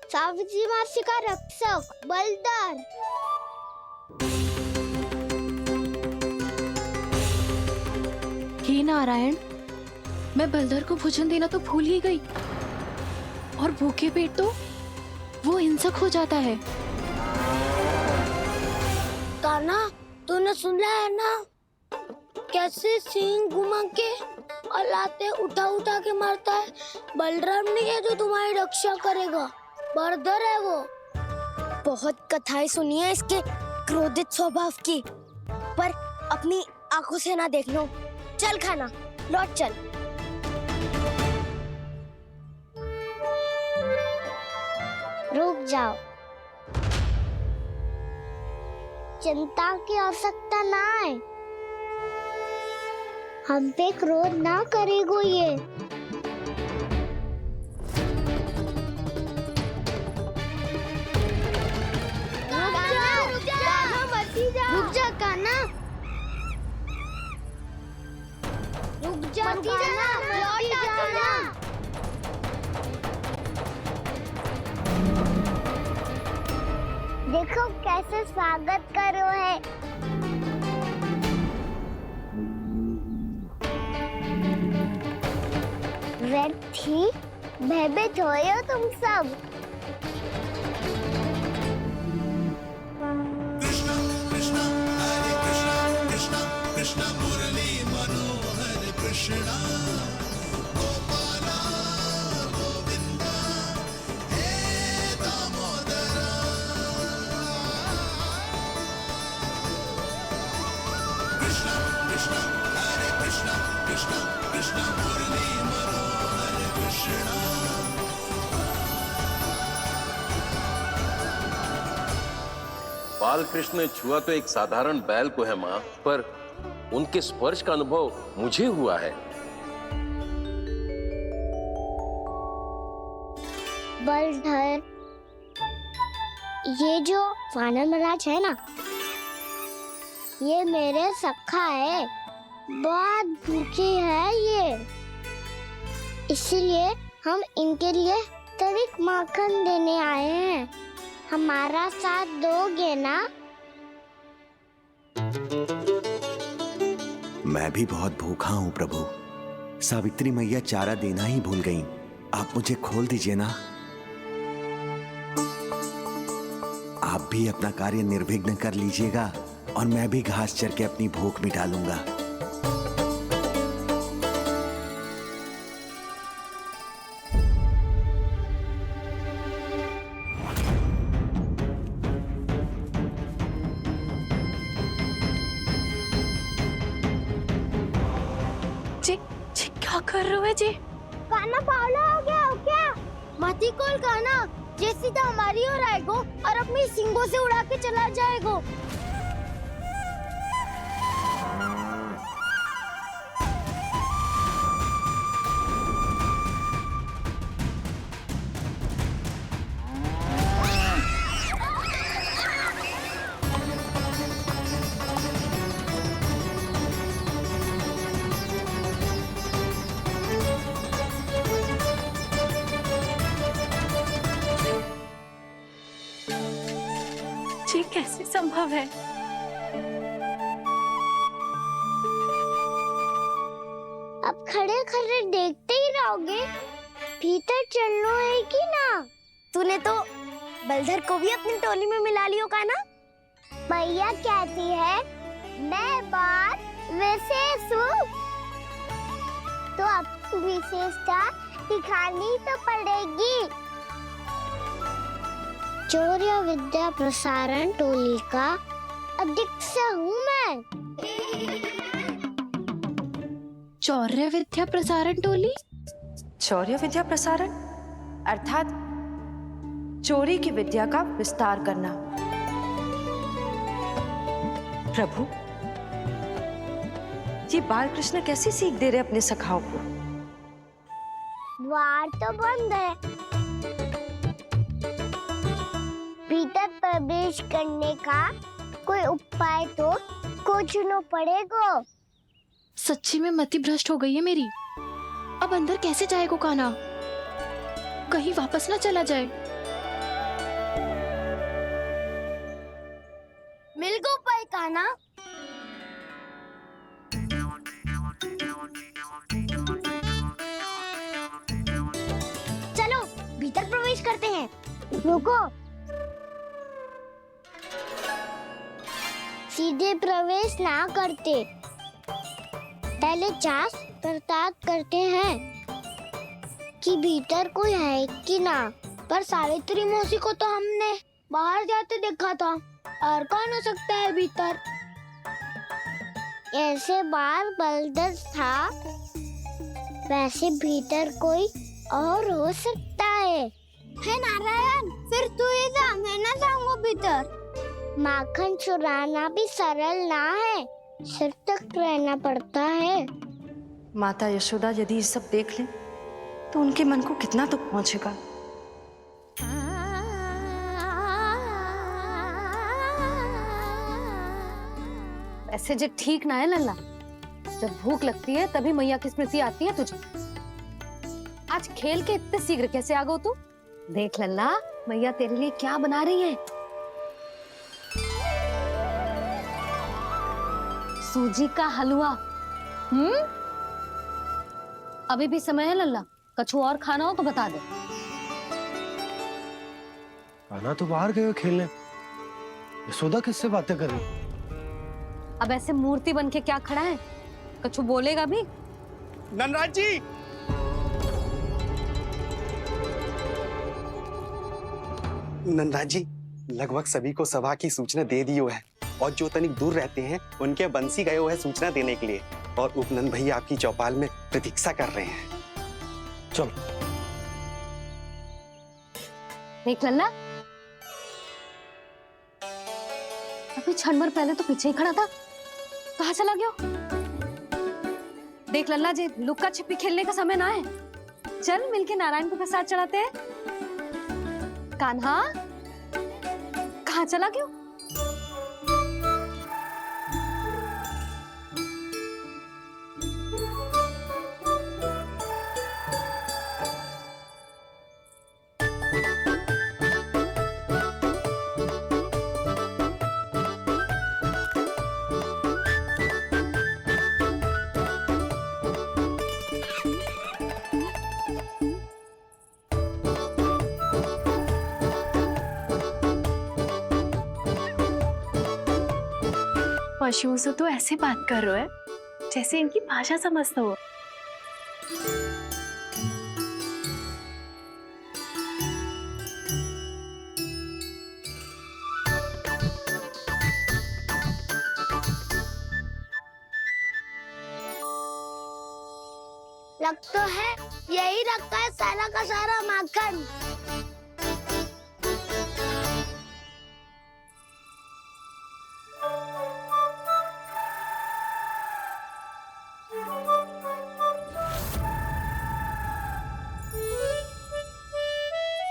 सावित्री मासी का रक्षक बलदार। हे नारायण, मैं बलदर को भोजन देना तो भूल ही गई, और भूखे पेट तो वो हिंसक हो जाता है। कान्हा, तूने सुना है ना कैसे सींग घुमा के और लाते उठा उठा के मारता है? बलराम नहीं है जो तुम्हारी रक्षा करेगा, बलदर है वो। बहुत कथाएं सुनी है इसके क्रोधित स्वभाव की, पर अपनी आंखों से ना देख लो। चल खाना, लौट चल। रुक जाओ, चिंता की आवश्यकता ना है। हम पे क्रोध ना करेगो ये। रुक जा कान्हा, रुक जा कान्हा, लौट जाना। देखो कैसे स्वागत करो है। व्यर्थी भयभीत हो तुम सब। कृष्ण मुरली मनोहर कृष्ण गोपाला गोविंदा हे दामोदरा। कृष्ण कृष्ण हरे कृष्ण कृष्ण कृष्ण मुरली मनोहर कृष्ण। बाल कृष्ण ने छुआ तो एक साधारण बैल को है माँ, पर उनके स्पर्श का अनुभव मुझे हुआ है। बलधर, ये जो वानर महाराज है ना, ये मेरे सखा है, बहुत भूखे हैं ये, इसलिए हम इनके लिए तनिक माखन देने आए हैं। हमारा साथ दोगे ना? मैं भी बहुत भूखा हूँ प्रभु। सावित्री मैया चारा देना ही भूल गईं। आप मुझे खोल दीजिए ना। आप भी अपना कार्य निर्विघ्न कर लीजिएगा और मैं भी घास चर के अपनी भूख मिटा लूंगा। क्या कर रहे हो जी? कान्हा पावला हो गया हो क्या? मती कोल कान्हा, जे सीधा हमारी ओर आएगो और अपनी सींगों से उड़ा के चला जाएगो। ये कैसे संभव है? अब खड़े खड़े देखते ही रहोगे? भीतर चलना है कि ना? तूने तो बलधर को भी अपनी टोली में मिला लियो कान्हा। भैया कहती है मैं बात विशेष हूँ, तो अपनी विशेषता दिखानी तो पड़ेगी। चौर्य विद्या प्रसारण टोली का अध्यक्ष हूँ मैं। चौर्य विद्या प्रसारण टोली? चौर्य विद्या प्रसारण अर्थात चोरी की विद्या का विस्तार करना। प्रभु, ये बाल कृष्ण कैसी सीख दे रहे अपने सखाओं को? द्वार तो बंद है, भीतर प्रवेश करने का कोई उपाय तो खोजना पड़ेगा। सच्ची में मति भ्रष्ट हो गई है मेरी। अब अंदर कैसे जाएगा कान्हा? कहीं वापस ना चला जाए। कान्हा। चलो भीतर प्रवेश करते हैं। रुको, सीधे प्रवेश ना करते, पहले जांच पड़ताल करते हैं कि भीतर कोई है कि ना। पर सावित्री मौसी को तो हमने बाहर जाते देखा था, और कौन हो सकता है भीतर? ऐसे बाहर बलदर था, वैसे भीतर कोई और हो सकता है नारायण? फिर तू ही जा, मैं ना जाऊंगा भीतर। माखन चुराना भी सरल ना है, सिर तक रहना पड़ता है। माता यशोदा यदि ये सब देख लें तो उनके मन को कितना दुख पहुंचेगा। ऐसे जो ठीक ना है लल्ला, जब भूख लगती है तभी मैया की स्मृति आती है तुझे। आज खेल के इतने शीघ्र कैसे आ गो तू? देख लल्ला, मैया तेरे लिए क्या बना रही है। सूजी का हलवा। अभी भी समय है लल्ला, कछु और खाना हो तो बता दे। कान्हा तो बाहर गए खेलने, यशोदा किससे बातें कर रही? अब ऐसे मूर्ति बन के क्या खड़ा है, कछु बोलेगा भी? ननराज जी, ननराज जी, लगभग सभी को सभा की सूचना दे दी है, और जो तनिक दूर रहते हैं उनके बंसी गए हुए हैं सूचना देने के लिए, और उपनंद भैया आपकी चौपाल में प्रतीक्षा कर रहे हैं। चलो। देख लल्ला, अभी क्षण भर पहले तो पीछे ही खड़ा था, कहाँ चला गया? देख लल्ला जी, लुक्का छिपी खेलने का समय ना है, चल मिलके नारायण को प्रसाद चढ़ाते हैं। कान्हा, कहाँ चला गया? पशुओं से तो ऐसे बात कर रहे हो जैसे इनकी भाषा समझते हो। लग तो है यही रखा है सारा का सारा माखन।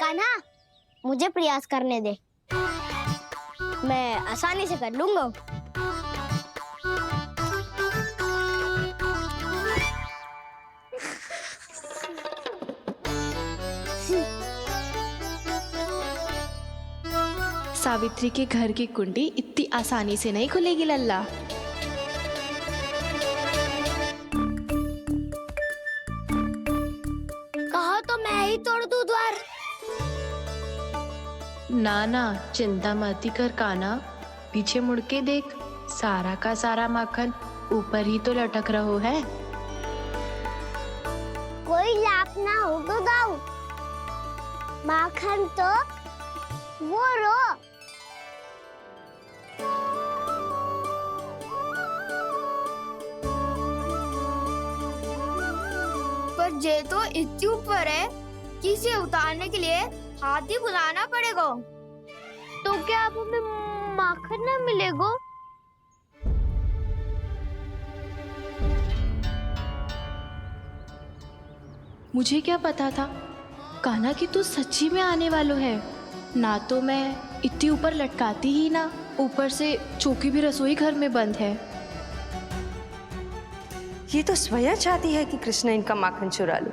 कान्हा, मुझे प्रयास करने दे, मैं आसानी से कर लूंगा। सावित्री के घर की कुंडी इतनी आसानी से नहीं खुलेगी लल्ला। कहो तो मैं ही तोड़ दूं द्वार। ना ना, चिंता मत कर कान्हा, पीछे मुड़ के देख, सारा का सारा माखन ऊपर ही तो लटक रहो है। कोई लाभ ना हो तो दाऊ, माखन तो वो रो। पर जे तो इतनी ऊपर है कि इसे उतारने के लिए हाथी बुलाना पड़ेगा। तो क्या अब हमें माखन ना मिलेगा? मुझे क्या पता था कान्हा कि तू सच्ची में आने वालो है। ना तो मैं इतनी ऊपर लटकाती ही ना, ऊपर से चौकी भी रसोई घर में बंद है। ये तो स्वयं चाहती है कि कृष्ण इनका माखन चुरा ले।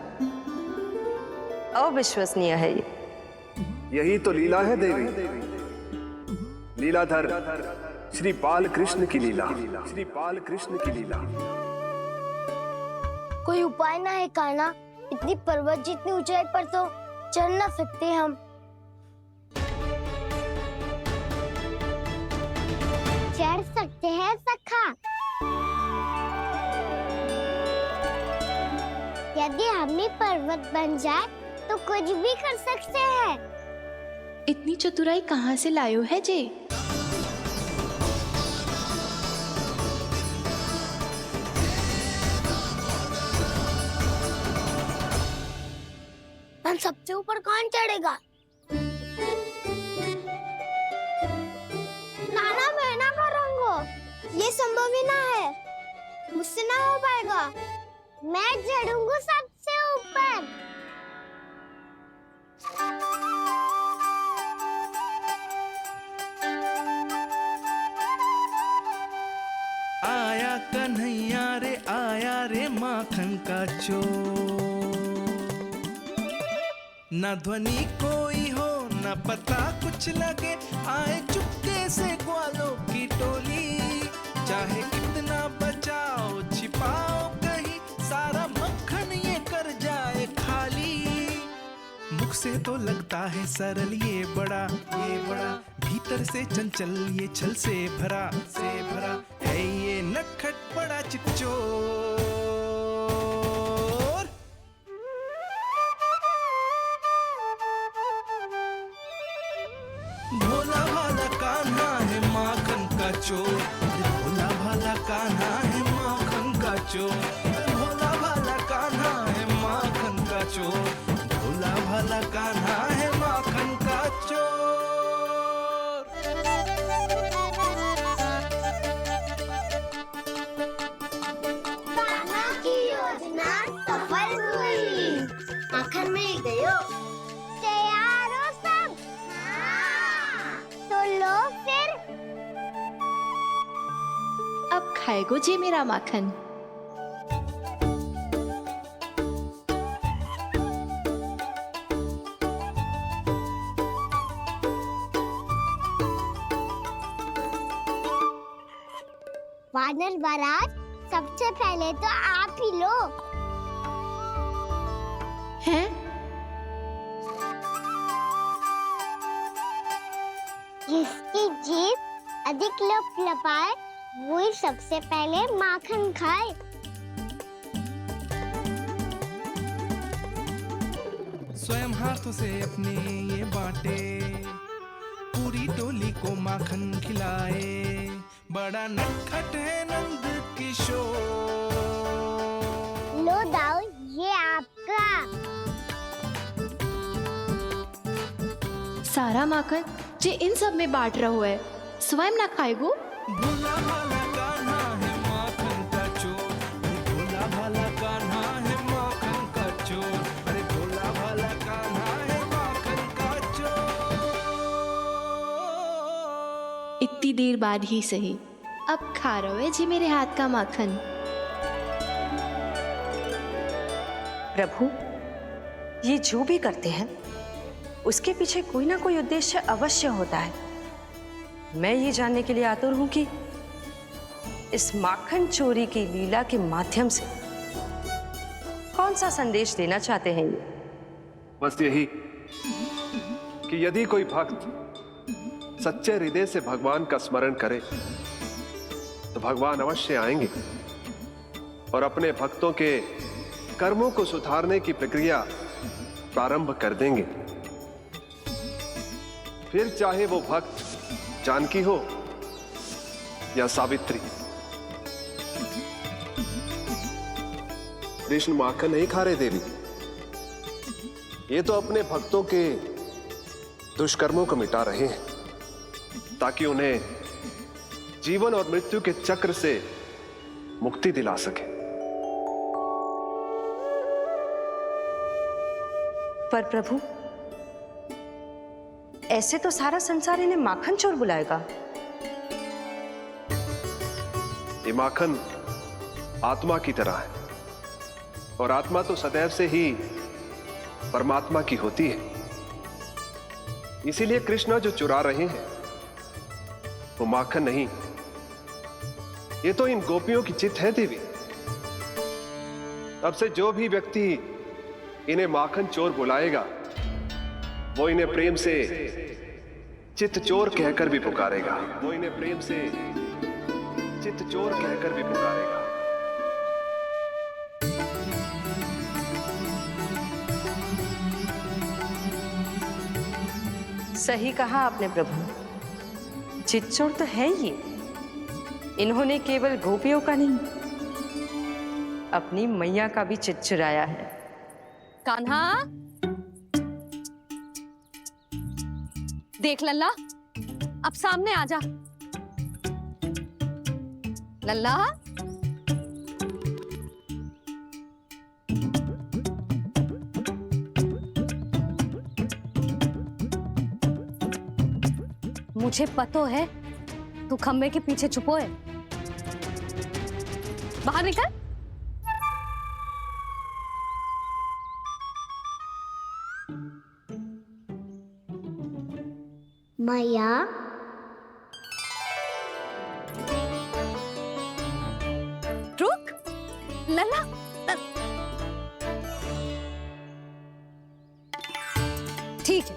अविश्वसनीय है ये। यही तो लीला है देवी, लीलाधर श्री बाल कृष्ण की लीला, श्री बाल कृष्ण की लीला। कोई उपाय ना है कान्हा? इतनी पर्वत जितनी ऊंचाई पर तो चढ़ ना सकते हम। चढ़ सकते हैं सखा, यदि हम भी पर्वत बन जाए तो कुछ भी कर सकते हैं। इतनी चतुराई कहाँ से लायो है जे? सबसे ऊपर कौन चढ़ेगा? नाना मैं ना करूँगा, ये संभव ही ना है, मुझसे ना हो पाएगा। मैं चढ़ूंगा सबसे ऊपर। आया कन्हैया रे, आया रे माखन का चोर। न ध्वनि कोई हो न पता कुछ लगे, आए चुपके से ग्वालों की टोली। चाहे कितना बचाओ छिपाओ कहीं, सारा मक्खन ये कर जाए खाली। मुख से तो लगता है सरल ये बड़ा, भीतर से चंचल ये छल से भरा है ये नटखट बड़ा चिकचोर। भोला भाला कान्हा है माखन का चोर, भोला भाला कान्हा है माखन का चोर, भोला भाला कान्हा है माखन का चोर, भोला भाला कान्हा है माखन का चोर। कान्हा की योजना सफल हुई, माखन मिल गयो। तैयार हो सब? तो लो फिर। अब खाएगो जे मेरा माखन। वानर महाराज, सबसे पहले तो आप ही लो। हैं? जिसकी जीभ अधिक लपलपाए वही सबसे पहले माखन खाए। स्वयं हाथों से अपने ये बांटे, पूरी टोली को माखन खिलाए। बड़ा नटखट है नंद किशोर। लो दाऊ, ये आपका। सारा माखन जे इन सब में बांट रहो है, स्वयं ना खाएगो? भोला भाला कान्हा है माखन का चोर, भोला भाला कान्हा है माखन का चोर, अरे भोला भाला कान्हा है माखन का चोर। इतनी देर बाद ही सही, अब खा रहे हो जी मेरे हाथ का माखन। प्रभु, ये जो भी करते हैं उसके पीछे कोई ना कोई उद्देश्य अवश्य होता है। मैं ये जानने के लिए आतुर हूं कि इस माखन चोरी की लीला के माध्यम से कौन सा संदेश देना चाहते हैं ये? बस यही कि यदि कोई भक्त सच्चे हृदय से भगवान का स्मरण करे तो भगवान अवश्य आएंगे और अपने भक्तों के कर्मों को सुधारने की प्रक्रिया प्रारंभ कर देंगे। फिर चाहे वो भक्त जानकी हो या सावित्री। कृष्ण माखन नहीं खा रहे देवी, ये तो अपने भक्तों के दुष्कर्मों को मिटा रहे हैं ताकि उन्हें जीवन और मृत्यु के चक्र से मुक्ति दिला सके। पर प्रभु, ऐसे तो सारा संसार इन्हें माखन चोर बुलाएगा। ये माखन आत्मा की तरह है और आत्मा तो सदैव से ही परमात्मा की होती है। इसीलिए कृष्ण जो चुरा रहे हैं वो माखन नहीं, ये तो इन गोपियों की चित है देवी। अब से जो भी व्यक्ति इन्हें माखन चोर बुलाएगा, वो इन्हें प्रेम से चित चोर कहकर भी पुकारेगा। वो इन्हें प्रेम से चित चोर कहकर भी पुकारेगा। सही कहा आपने प्रभु, चितचोर तो है ये। इन्होंने केवल गोपियों का नहीं, अपनी मैया का भी चित चुराया है। कान्हा, देख लल्ला, अब सामने आ जा। लल्ला, मुझे पता है तू खम्बे के पीछे छुपो है। बाहर निकल। मैया, रुक लल्ला, ठीक है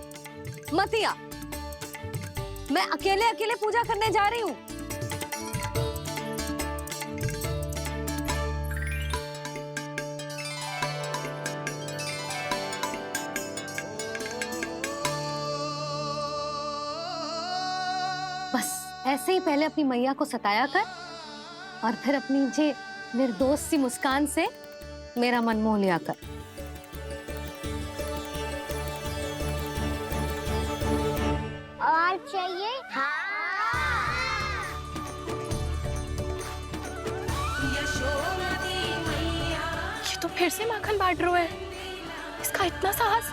मत आ, मैं अकेले अकेले पूजा करने जा रही हूँ। बस ऐसे ही पहले अपनी मैया को सताया कर और फिर अपनी जे निर्दोष सी मुस्कान से मेरा मन मोह लिया कर। और चाहिए? ये तो फिर से माखन बांट रहा है। इसका इतना साहस।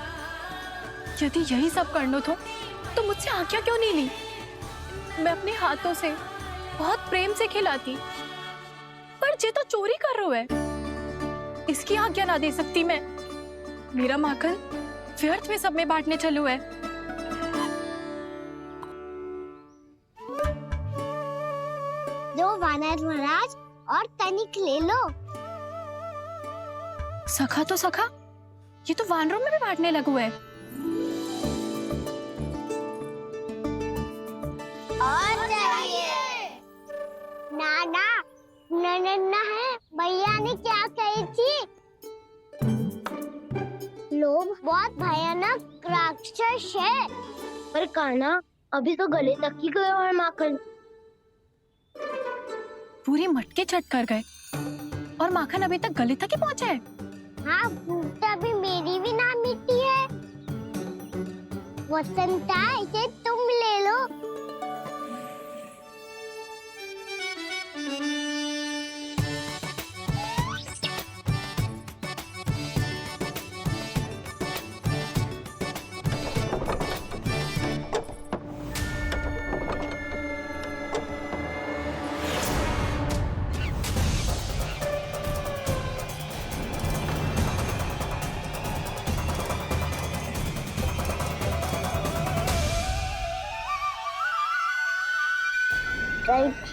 यदि यही सब करना तो मुझसे आज्ञा क्यों नहीं ली? मैं अपने हाथों से बहुत प्रेम से खिलाती, पर ये तो चोरी कर रहा है। इसकी आज्ञा ना दे सकती मैं। मेरा माखन व्यर्थ में सब में बांटने चलू है। दो वानर महाराज और तनिक ले लो। सखा तो सखा, ये तो वानरों में भी बांटने लगू है। और चाहिए? नाना, नन्ना है, भैया ने क्या कही थी? लोभ बहुत भयानक राक्षस है। पर कान्हा, अभी तो गले तक ही गया है माखन। पूरे मटके चट कर गए और माखन अभी तक गले तक ही पहुंचा है। हाँ, भूख तभी मेरी भी ना मिटी है। वसंता, इसे तुम ले लो।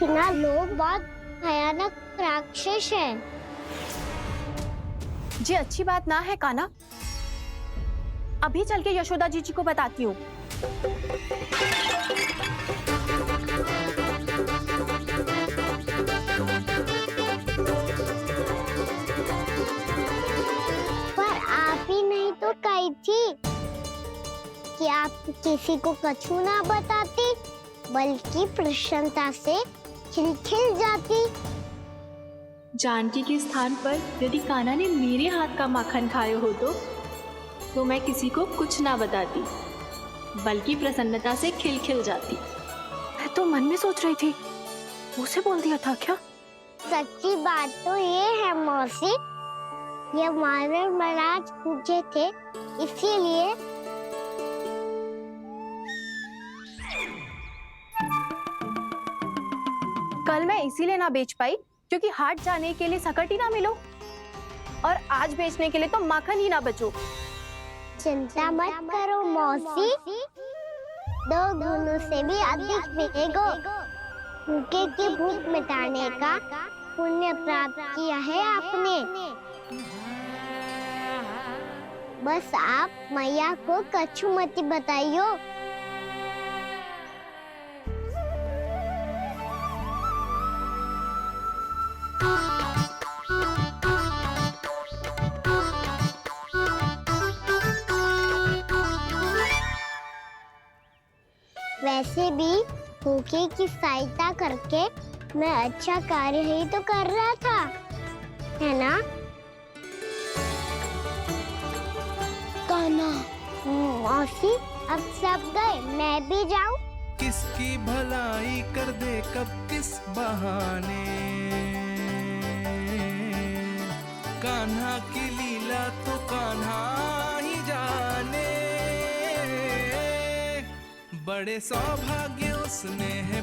ना, लोग बहुत भयानक राक्षस हैं। जी अच्छी बात ना है कान्हा। अभी चल के यशोदा जी को बताती हूँ। पर आप ही नहीं तो कही थी कि आप किसी को कछु ना बताती, बल्कि प्रसन्नता से खिलखिल जाती। जानकी के स्थान पर यदि कान्हा ने मेरे हाथ का माखन खाया हो तो मैं किसी को कुछ ना बताती, बल्कि प्रसन्नता से खिलखिल जाती। मैं तो मन में सोच रही थी, मुझसे बोल दिया था क्या? सच्ची बात तो ये है मौसी, ये वानर महाराज पूछे थे, इसीलिए। कल मैं इसीलिए ना बेच पाई क्योंकि हाट जाने के लिए सकट ही ना मिलो, और आज बेचने के लिए तो माखन ही ना बचो। चिंता मत करो मौसी, 2 गुनों से भी अधिक मिलेगा। भूखे की भूख मिटाने का पुण्य प्राप्त किया है आपने। बस आप मैया को कछुमती बताइयो। वैसे भी भूखे की सहायता करके मैं अच्छा कार्य ही तो कर रहा था, है ना? कान्हा, मौसी अब सब गए, मैं भी जाऊं? किसकी भलाई कर दे कब किस बहाने, कान्हा की लीला तो कान्हा ही जाने। बड़े सौभाग्य उसने है